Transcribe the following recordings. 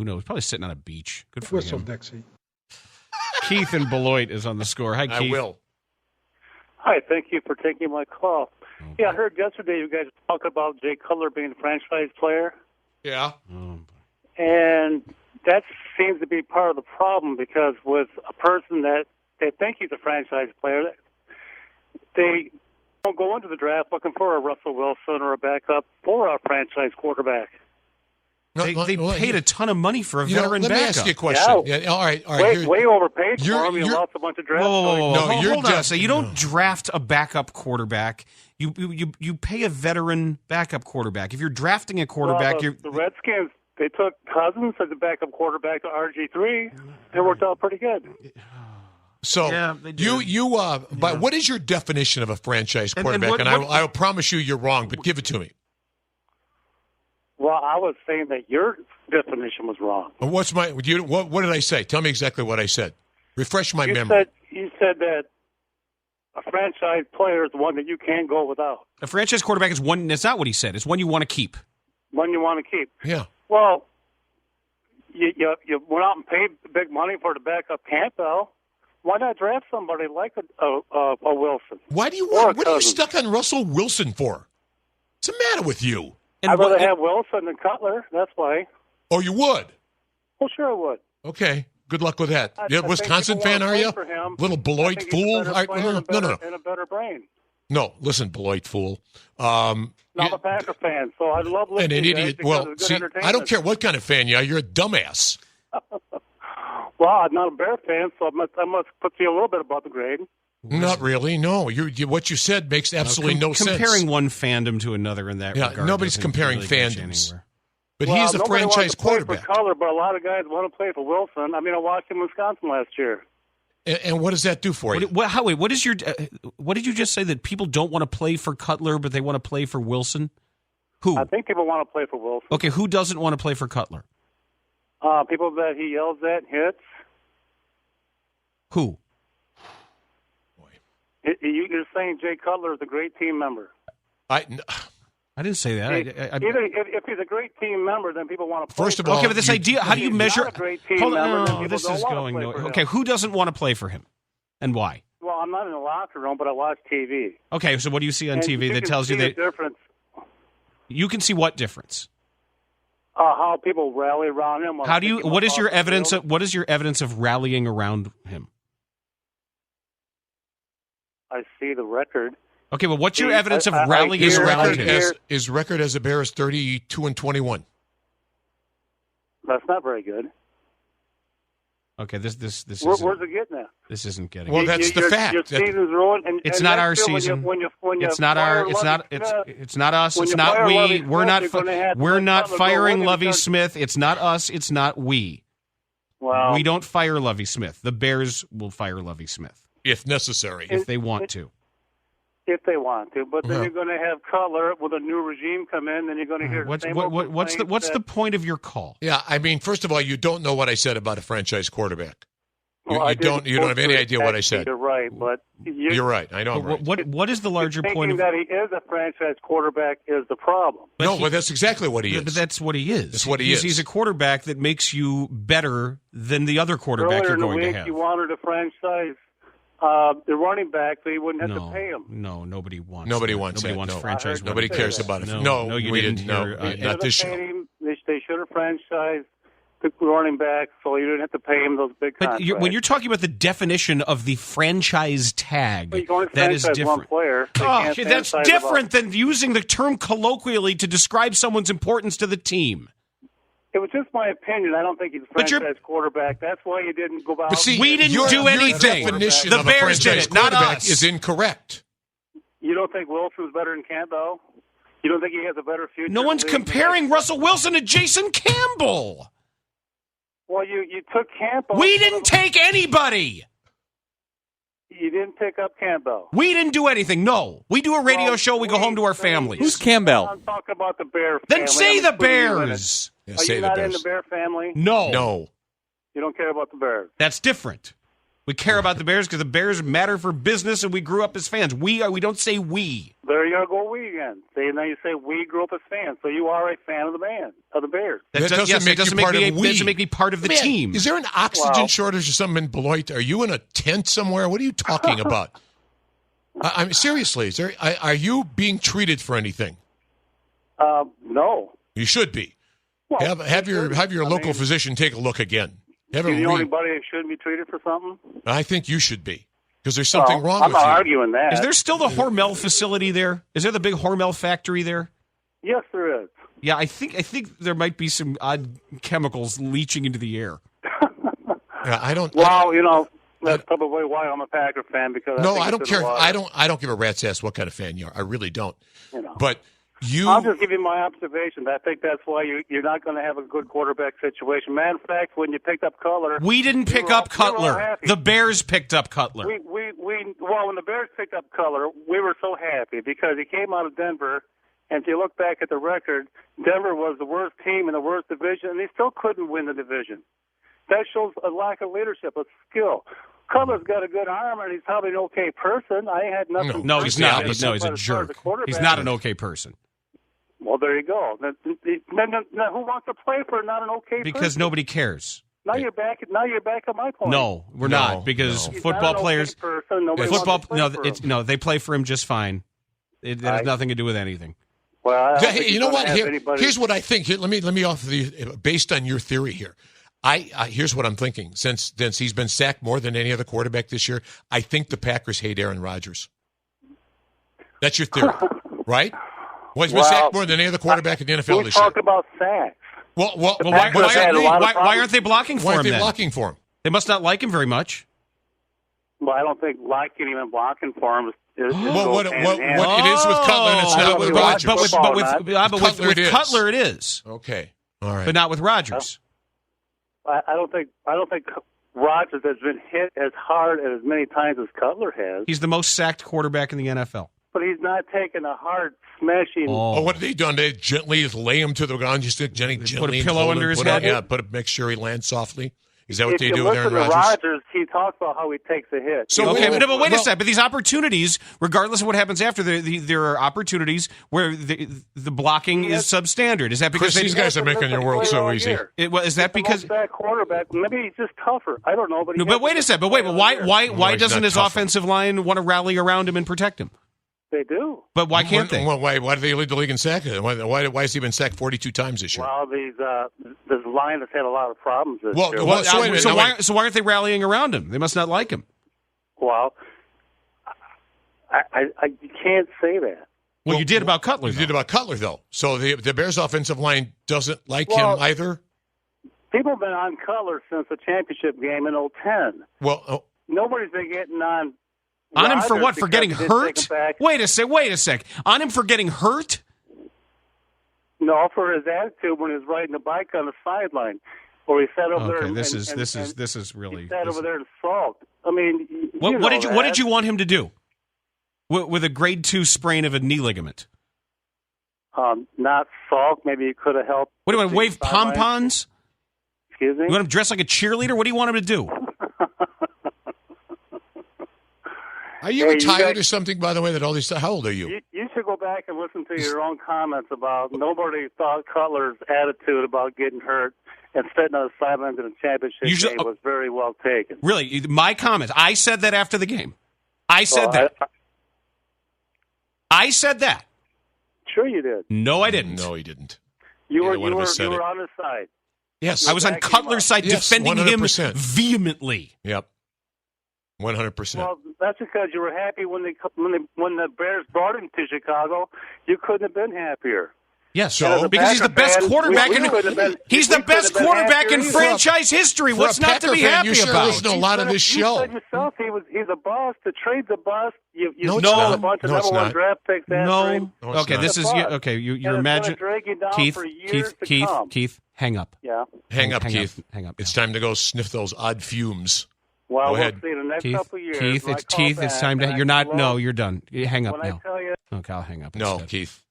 Who knows? Probably sitting on a beach. Good for Whistle, him. Dixie. Keith in Beloit is on the score. Hi, Keith. I will. Hi, thank you for taking my call. Yeah, I heard yesterday you guys talk about Jay Cutler being a franchise player, Yeah. and that seems to be part of the problem because with a person that they think he's a franchise player, they don't go into the draft looking for a Russell Wilson or a backup for a franchise quarterback. They paid a ton of money for a veteran let backup. me ask you a question. Yeah, all right. Way overpaid for him. You lost a bunch of draft choices. Hold on. So you don't draft a backup quarterback. You pay a veteran backup quarterback. If you're drafting a quarterback, the Redskins, they took Cousins as a backup quarterback to RG3. It worked out pretty good. So but what is your definition of a franchise quarterback? And I will promise you you're wrong, but give it to me. Well, I was saying that your definition was wrong. What did I say? Tell me exactly what I said. Refresh my memory. You said that a franchise player is one that you can't go without. A franchise quarterback is one. That's not what he said. It's one you want to keep. One you want to keep. Yeah. Well, you went out and paid big money for the backup Campbell. Why not draft somebody like a Wilson? What are you stuck on Russell Wilson for? What's the matter with you? I'd rather have Wilson than Cutler. That's why. Oh, you would? Well, sure I would. Okay. Good luck with that. You're a Wisconsin fan, are you? Little Beloit fool? No. And a better brain. No, listen, Beloit fool. I'm a Packer fan, so I love listening an idiot. Well, see, I don't care what kind of fan you are. You're a dumbass. Well, I'm not a Bear fan, so I must put you a little bit above the grade. Not really. No, what you said makes absolutely no sense. Comparing one fandom to another in that regard. Nobody's comparing really fandoms. But he's a franchise quarterback. For Cutler, but a lot of guys want to play for Wilson. I mean, I watched him in Wisconsin last year. And what does that do for you? What is your? What did you just say that people don't want to play for Cutler, but they want to play for Wilson? Who? I think people want to play for Wilson. Okay, who doesn't want to play for Cutler? People that he yells at, hits. Who? You're saying Jay Cutler is a great team member. I didn't say that. If he's a great team member, then people want to play. First of all, okay, but this idea, how do you measure? This is going nowhere. Okay, who doesn't want to play for him, and why? Well, I'm not in the locker room, but I watch TV. Okay, so what do you see on TV that tells you that difference? You can see what difference? How people rally around him. How do you? What is your evidence? What is your evidence of rallying around him? I see the record. Okay, well, what's your evidence of rallying around him? His record as a Bear is 32-21. That's not very good. Okay, this where's it getting at? This isn't getting. Well, that's the fact. Your season's ruined. It's not our season. It's not our. It's not. It's not us. It's not we. We're not. We're not firing Lovie Smith. It's not us. It's not we. Well, we don't fire Lovie Smith. The Bears will fire Lovie Smith if necessary, if they want to. If they want to, but then you're going to have Cutler with a new regime come in, then you're going to hear the same. What's the point of your call? Yeah, I mean, first of all, you don't know what I said about a franchise quarterback. You don't have any idea what I said. You're right, but you're right. I know. I'm right. What is the larger point of that he is a franchise quarterback is the problem? But that's exactly what he is. But that's what he is. That's what he is. He's a quarterback that makes you better than the other quarterback you're going to have. You wanted a franchise. The running back, so you wouldn't have to pay him. No, nobody wants. Nobody wants franchise. Nobody cares about it. No, you didn't. Not this show. They should have franchised the running back, so you didn't have to pay him those big contracts. But when you're talking about the definition of the franchise tag, that is different. That's different than using the term colloquially to describe someone's importance to the team. It was just my opinion. I don't think he's a franchise quarterback. That's why you didn't go out. But see, we didn't do anything. Your definition the of Bears a franchise did it, not quarterback us. is incorrect. You don't think Wilson's better than Campbell? You don't think he has a better future? No one's comparing Russell Wilson to Jason Campbell. Well, you took Campbell. We didn't take anybody. You didn't pick up Campbell. We didn't do anything. No. We do a radio show. We go home to our families. Who's Campbell? I'm talking about the Bear family. Then say the Bears. Yeah, Are you not in the Bear family? No. You don't care about the Bears. That's different. We care about the Bears because the Bears matter for business, and we grew up as fans. We don't say we. There you go, we again. See, now you say we grew up as fans, so you are a fan of the Bears. That doesn't make you part of we. That doesn't make me part of the team. Is there an oxygen shortage or something in Beloit? Are you in a tent somewhere? What are you talking about? I'm seriously. Are you being treated for anything? No. You should be. Well, have your local physician take a look again. You're the only body that shouldn't be treated for something? I think you should be, because there's something wrong with you. I'm not arguing that. Is there still the Hormel facility there? Is there the big Hormel factory there? Yes, there is. Yeah, I think there might be some odd chemicals leaching into the air. Yeah, I don't. Well, that's probably why I'm a Packer fan, because I don't care. I don't give a rat's ass what kind of fan you are. I really don't. But I'll just give you my observation. I think that's why you're not going to have a good quarterback situation. Matter of fact, when you picked up Cutler, we didn't pick up Cutler. The Bears picked up Cutler. When the Bears picked up Cutler, we were so happy because he came out of Denver. And if you look back at the record, Denver was the worst team in the worst division, and they still couldn't win the division. That shows a lack of leadership, of skill. Cutler's got a good arm, and he's probably an okay person. I had nothing. No, he's not. He's a jerk. He's not an okay person. Well, there you go. Now, who wants to play for not an okay person? Because nobody cares. Now you're back at my point. No, we're not, because football players. They play for him just fine. It has nothing to do with anything. Well, you know what? Here's what I think. Let me offer based on your theory here. Here's what I'm thinking. Since he's been sacked more than any other quarterback this year, I think the Packers hate Aaron Rodgers. That's your theory, right? Well, he's been sacked more than any other quarterback in the NFL this year. We talk about sacks. Well, why aren't they blocking for him? Why aren't they blocking for him? They must not like him very much. Well, I don't think liking him and blocking for him is what it is with Cutler, and it's not with Rodgers. But with Cutler, it is. Okay, all right, but not with Rodgers. I don't think Rodgers has been hit as hard as many times as Cutler has. He's the most sacked quarterback in the NFL. But he's not taking a hard smashing. Oh, what have they done? They gently just lay him to the ground, just gently put a pillow under his head. Make sure he lands softly. Is that what they do with Aaron Rodgers? He talks about how he takes a hit. So but wait a second. But these opportunities, regardless of what happens after, there are opportunities where the blocking is substandard. Is that because these guys are making your world so easy? Is that because that quarterback? Maybe he's just tougher. I don't know. But wait a second. But why doesn't his offensive line want to rally around him and protect him? They do. But why can't they? Why do they lead the league in sacks? Why has he been sacked 42 times this year? Well, this line has had a lot of problems this year. So why aren't they rallying around him? They must not like him. Well, I can't say that. Well, you did about Cutler. You did about Cutler, though. So the Bears' offensive line doesn't like him either? People have been on Cutler since the championship game in 2010. Well, nobody's been getting on him for what? For getting hurt? Wait a sec. On him for getting hurt? No, for his attitude when he was riding the bike on the sideline, or he sat over there. This is really. He sat over there and sulked. I mean, what did you want him to do? With a grade 2 sprain of a knee ligament? Not sulk. Maybe he could have helped. What do you want? Wave pom-poms? Excuse me. You want him dressed like a cheerleader? What do you want him to do? Are you retired or something, by the way, that all these... How old are you? You should go back and listen to your own comments about nobody thought Cutler's attitude about getting hurt and sitting on the sidelines in a championship game was very well taken. Really? My comments. I said that after the game. I said that. I said that. Sure you did. No, I didn't. No, he didn't. You were on his side. Yes. I was on Cutler's side defending 100%. Him vehemently. Yep. 100%. Well, that's because you were happy when the Bears brought him to Chicago. You couldn't have been happier. Yes, because he's the best quarterback he's the best quarterback in franchise history. What's not to be happy about? Listen to a lot of this show. You said yourself he's a bust. To trade the bust, you got a bunch of number one draft picks. Okay, this is you're imagining. Keith, hang up. Yeah, hang up, Keith. Hang up. It's time to go sniff those odd fumes. Well, we'll see the next couple of years. Keith, it's time to. You're not. No, you're done. Hang up now. I tell you, okay, I'll hang up. No, instead. Keith.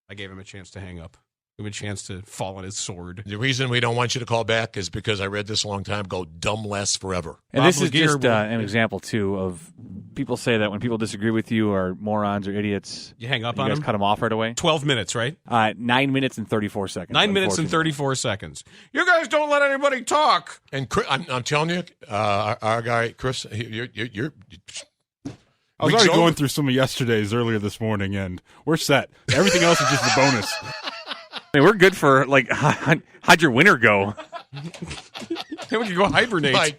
I gave him a chance to hang up. Give him a chance to fall on his sword. The reason we don't want you to call back is because I read this a long time ago, dumb lasts forever. And this is just an example, too, of people say that when people disagree with you are morons or idiots. You hang up on them? You guys cut them off right away? 12 minutes, right? 9 minutes and 34 seconds. 9 minutes and 34 seconds. You guys don't let anybody talk. And Chris, I'm telling you, our guy, Chris, you're I was already going through some of yesterday's earlier this morning, and we're set. Everything else is just a bonus. I mean, we're good for, how'd your winter go? Then we can go hibernate.